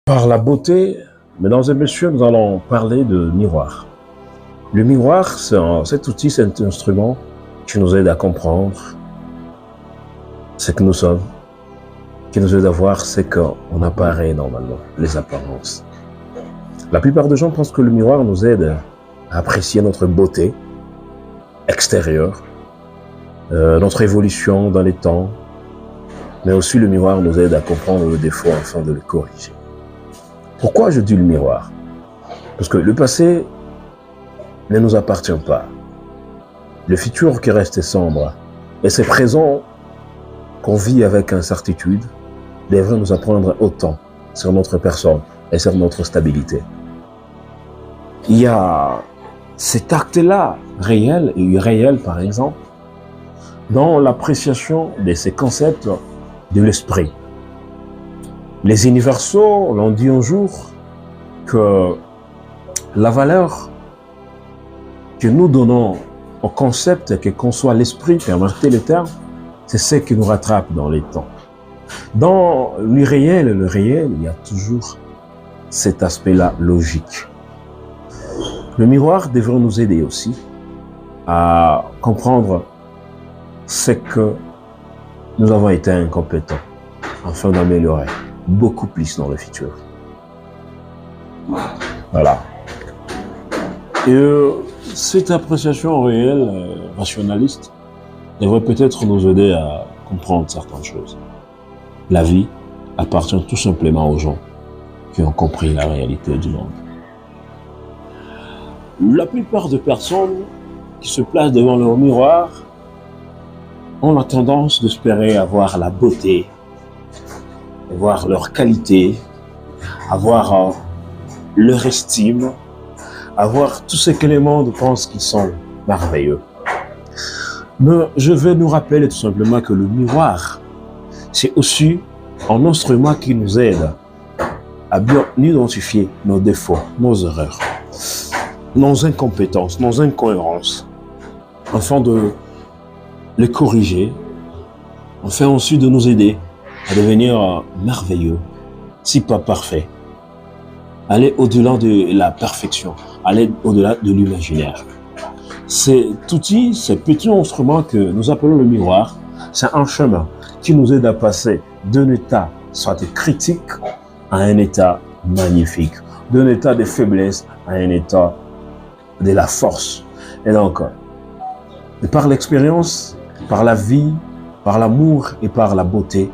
Par la beauté, mesdames et messieurs, nous allons parler de miroir. Le miroir, cet outil, cet instrument qui nous aide à comprendre ce que nous sommes, qui nous aide à voir ce qu'on apparaît normalement, les apparences. La plupart des gens pensent que le miroir nous aide à apprécier notre beauté extérieure, notre évolution dans les temps, mais aussi le miroir nous aide à comprendre le défaut afin de le corriger. Pourquoi je dis le miroir? Parce que le passé ne nous appartient pas. Le futur qui reste est sombre et ce présent qu'on vit avec incertitude devrait nous apprendre autant sur notre personne et sur notre stabilité. Il y a cet acte-là, réel et irréel par exemple, dans l'appréciation de ces concepts de l'esprit. Les universaux l'ont dit un jour que la valeur que nous donnons au concept que conçoit l'esprit, permettez le terme, c'est ce qui nous rattrape dans les temps. Dans l'irréel et le réel, il y a toujours cet aspect-là logique. Le miroir devrait nous aider aussi à comprendre ce que nous avons été incompétents afin d'améliorer beaucoup plus dans le futur. Voilà. Et cette appréciation réelle, rationaliste, devrait peut-être nous aider à comprendre certaines choses. La vie appartient tout simplement aux gens qui ont compris la réalité du monde. La plupart des personnes qui se placent devant leur miroir ont la tendance d'espérer avoir la beauté, avoir leur qualité, avoir leur estime, avoir tout ce que les mondes pensent qu'ils sont merveilleux. Mais je vais nous rappeler tout simplement que le miroir, c'est aussi un instrument qui nous aide à bien identifier nos défauts, nos erreurs, nos incompétences, nos incohérences, afin de les corriger, afin aussi de nous aider à devenir merveilleux, si pas parfait, aller au-delà de la perfection, aller au-delà de l'imaginaire. Cet outil, ce petit instrument que nous appelons le miroir, c'est un chemin qui nous aide à passer d'un état soit critique à un état magnifique, d'un état de faiblesse à un état de la force. Et donc, par l'expérience, par la vie, par l'amour et par la beauté,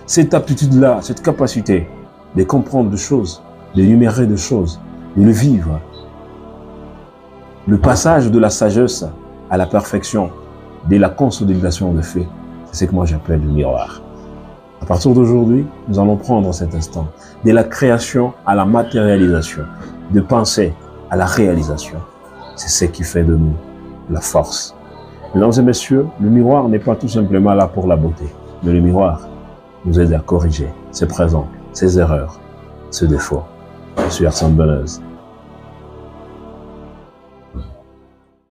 cette aptitude-là, cette capacité de comprendre des choses, de numérer des choses, de le vivre, le passage de la sagesse à la perfection, de la consolidation de faits, c'est ce que moi j'appelle le miroir. À partir d'aujourd'hui, nous allons prendre cet instant de la création à la matérialisation, de penser à la réalisation. C'est ce qui fait de nous la force. Mesdames et messieurs, le miroir n'est pas tout simplement là pour la beauté, mais le miroir nous aide à corriger ses présents, ses erreurs, ses défauts. Je suis Arsène Beneuse.